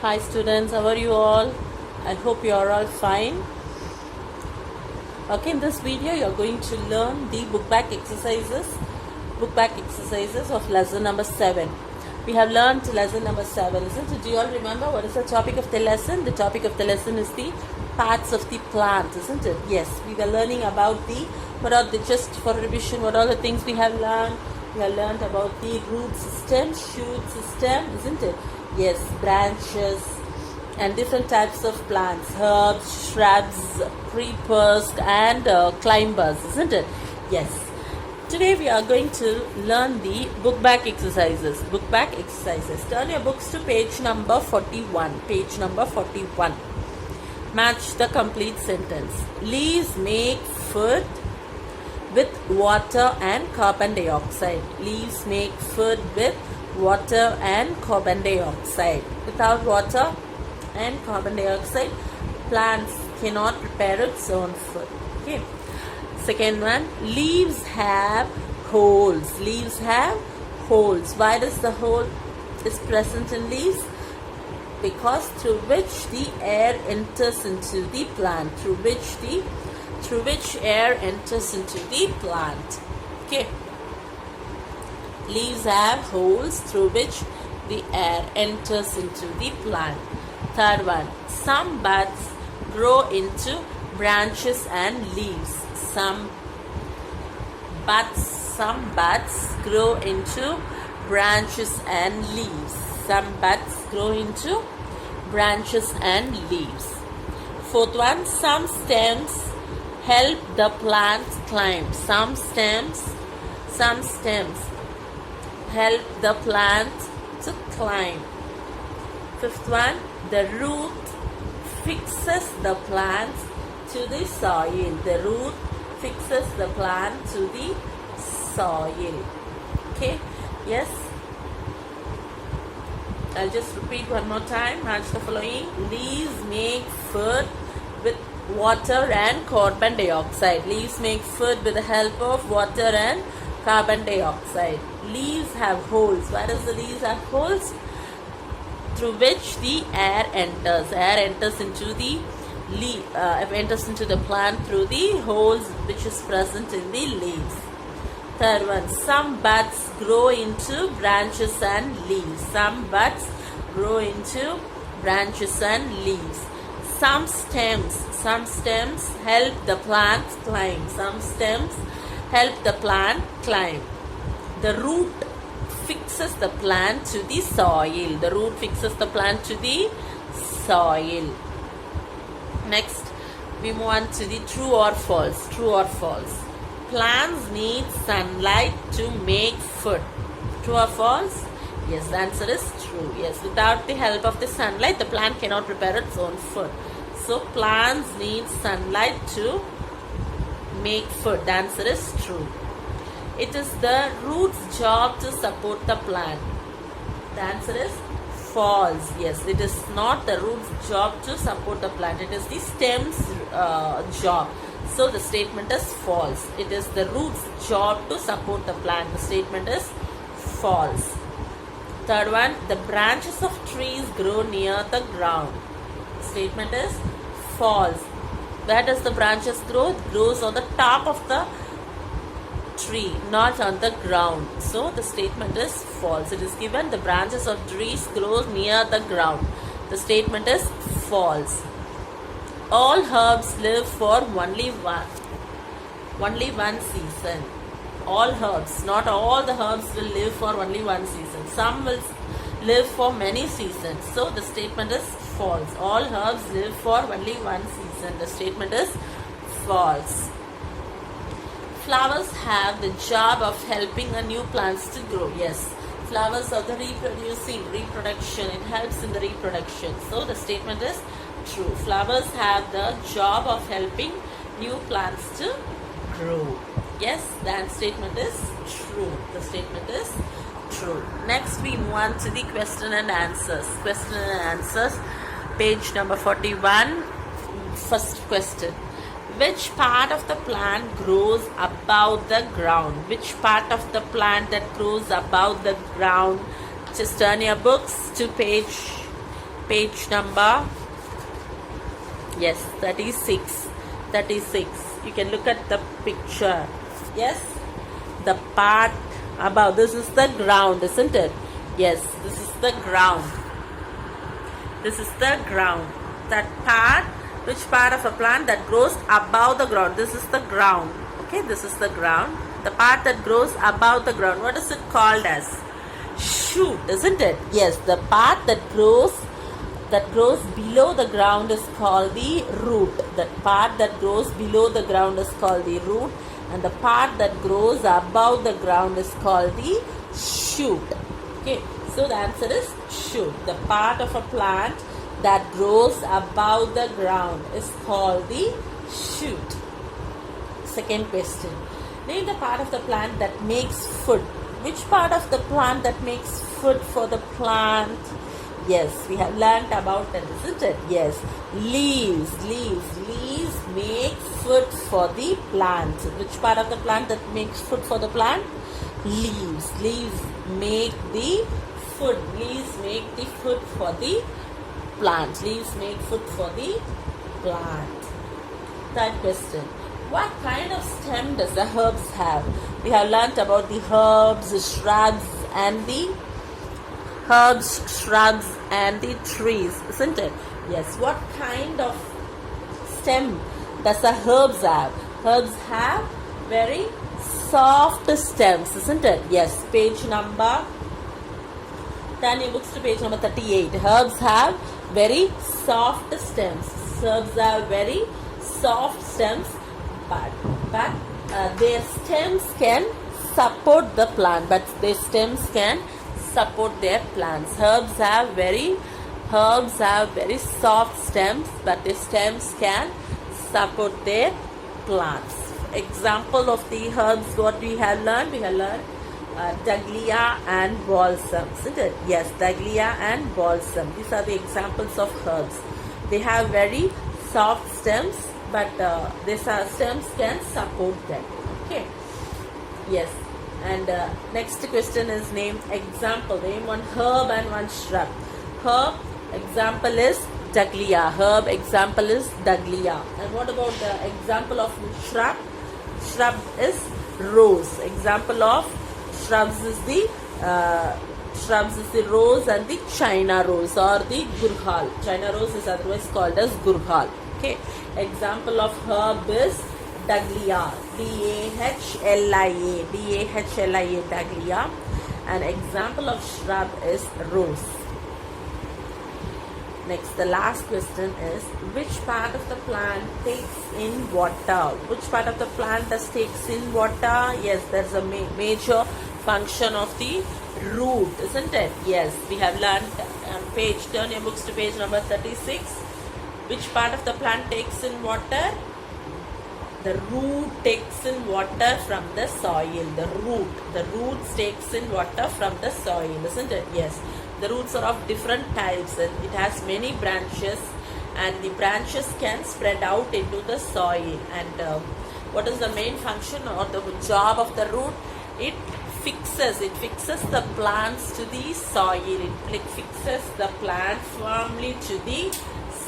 Hi students, how are you all? I hope you are all fine. Okay, in this video you are going to learn the book back exercises of lesson number 7. We have learned lesson number 7, isn't it? Do you all remember what is the topic of the lesson? The topic of the lesson is the parts of the plant, isn't it? Yes, we were learning about just for revision, what are the things we have learned? We have learned about the root system, shoot system, isn't it? Yes, branches and different types of plants, herbs, shrubs, creepers and climbers, isn't it? Yes. Today we are going to learn the book back exercises. Turn your books to page number 41. Page number 41. Match the complete sentence. Leaves make food with water and carbon dioxide. Leaves make food with water and carbon dioxide. Without water and carbon dioxide, plants cannot prepare its own food. Okay. Second one, leaves have holes. Leaves have holes. Why does the hole is present in leaves? Because through which the air enters into the plant. Through which air enters into the plant. Okay. Leaves have holes through which the air enters into the plant. Third one, some buds grow into branches and leaves. Some buds grow into branches and leaves. Some buds grow into branches and leaves. Fourth one, some stems help the plant climb. Some stems help the plant to climb. Fifth one, the root fixes the plant to the soil. The root fixes the plant to the soil. Okay, yes. I'll just repeat one more time. Match the following. Leaves make food with water and carbon dioxide. Leaves make food with the help of water and carbon dioxide. Leaves have holes. Why does the leaves have holes? Through which the air enters. Air enters into the plant through the holes which is present in the leaves. Third one, some buds grow into branches and leaves. Some buds grow into branches and leaves. Some stems help the plant climb. Some stems help the plant climb. The root fixes the plant to the soil. The root fixes the plant to the soil. Next, we move on to the true or false. True or false. Plants need sunlight to make food. True or false? Yes, the answer is true. Yes, without the help of the sunlight, the plant cannot prepare its own food. So, plants need sunlight to make food. The answer is true. It is the root's job to support the plant. The answer is false. Yes, it is not the root's job to support the plant. It is the stem's job. So the statement is false. It is the root's job to support the plant. The statement is false. Third one, the branches of trees grow near the ground. The statement is false. Where does the branches grow? It grows on the top of the tree, not on the ground. So the statement is false. It is given the branches of trees grow near the ground. The statement is false. All herbs live for only one season. All herbs, not all the herbs will live for only one season. Some will live for many seasons. So the statement is false. All herbs live for only one season. The statement is false. Flowers have the job of helping a new plants to grow. Yes, flowers are the reproduction. It helps in the reproduction. So the statement is true. Flowers have the job of helping new plants to grow. Yes, that statement is true. The statement is true. Next we move on to the question and answers. Question and answers. Page number 41. First question. Which part of the plant grows above the ground? Which part of the plant that grows above the ground? Just turn your books to page page number, yes, 36. You can look at the picture. Yes, the part above, this is the ground, isn't it? Yes, this is the ground. That part, which part of a plant that grows above the ground? This is the ground. Okay, this is the ground. The part that grows above the ground, what is it called as? Shoot, isn't it? Yes, the part that grows below the ground is called the root. The part that grows below the ground is called the root, and the part that grows above the ground is called the shoot. Okay, so the answer is shoot. The part of a plant that grows above the ground is called the shoot. Second question. Name the part of the plant that makes food. Which part of the plant that makes food for the plant? Yes, we have learnt about that, isn't it? Yes, leaves make food for the plant. Which part of the plant that makes food for the plant? Leaves make the food. Leaves make the food for the plant. Leaves make food for the plant. Third question. What kind of stem does the herbs have? We have learnt about the herbs, the shrubs, and the trees, isn't it? Yes. What kind of stem does the herbs have? Herbs have very soft stems, isn't it? Yes. Page number, turn your books to page number 38. Herbs have very soft stems. Herbs have very soft stems, but their stems can support the plant. Support their plants. Herbs have very soft stems, but the stems can support their plants. Example of the herbs, what we have learned? We have learned dahlia and balsam, isn't it? Yes, dahlia and balsam. These are the examples of herbs. They have very soft stems, but these stems can support them. Okay. Yes. And next question is name one herb and one shrub. Herb example is dahlia. And what about the example of shrub? Shrub is rose. Example of shrubs is the rose and the China rose or the gurhal. China rose is otherwise called as gurhal. Okay. Example of herb is dahlia, dahlia, dahlia. An example of shrub is rose. Next, the last question is, which part of the plant takes in water? Which part of the plant takes in water? Yes, there's a major function of the root, isn't it? Yes, we have learned on page, turn your books to page number 36. Which part of the plant takes in water? The root takes in water from the soil. The roots takes in water from the soil, isn't it? Yes. The roots are of different types and it has many branches, and the branches can spread out into the soil. And what is the main function or the job of the root? It fixes the plants to the soil. It fixes the plant firmly to the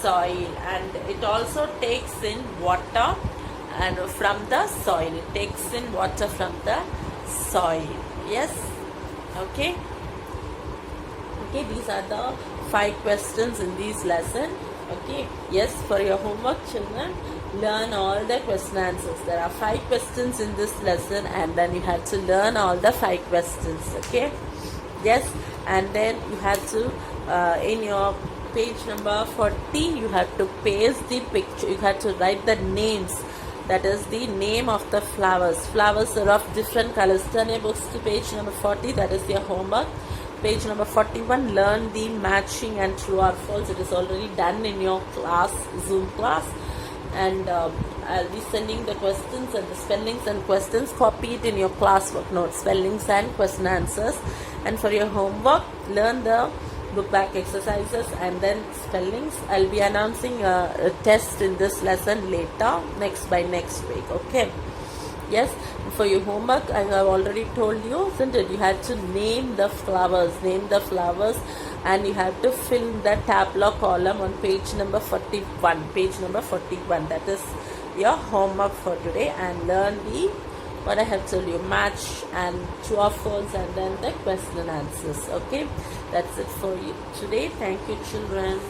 soil, and it also takes in water and from the soil. It takes in water from the soil. Yes. Okay. Okay, these are the 5 questions in this lesson. Okay. Yes, for your homework, children, learn all the question answers. There are 5 questions in this lesson, and then you have to learn all the 5 questions. Okay. Yes, and then you have to in your page number 40, you have to paste the picture. You have to write the names. That is the name of the flowers. Flowers are of different colors. Turn your books to page number 40. That is your homework. Page number 41. Learn the matching and true or false. It is already done in your class, Zoom class. And I'll be sending the questions and the spellings and questions. Copy it in your classwork notes. Spellings and question answers. And for your homework, learn the book back exercises and then spellings. I'll be announcing a test in this lesson later, next week. Okay. Yes, for your homework, I have already told you, isn't it? You had to name the flowers. and you have to fill the tabular column on page number 41. Page number 41. That is your homework for today, and learn the what I have told you, match and true or false, and then the question and answers. Okay, that's it for you today. Thank you, children.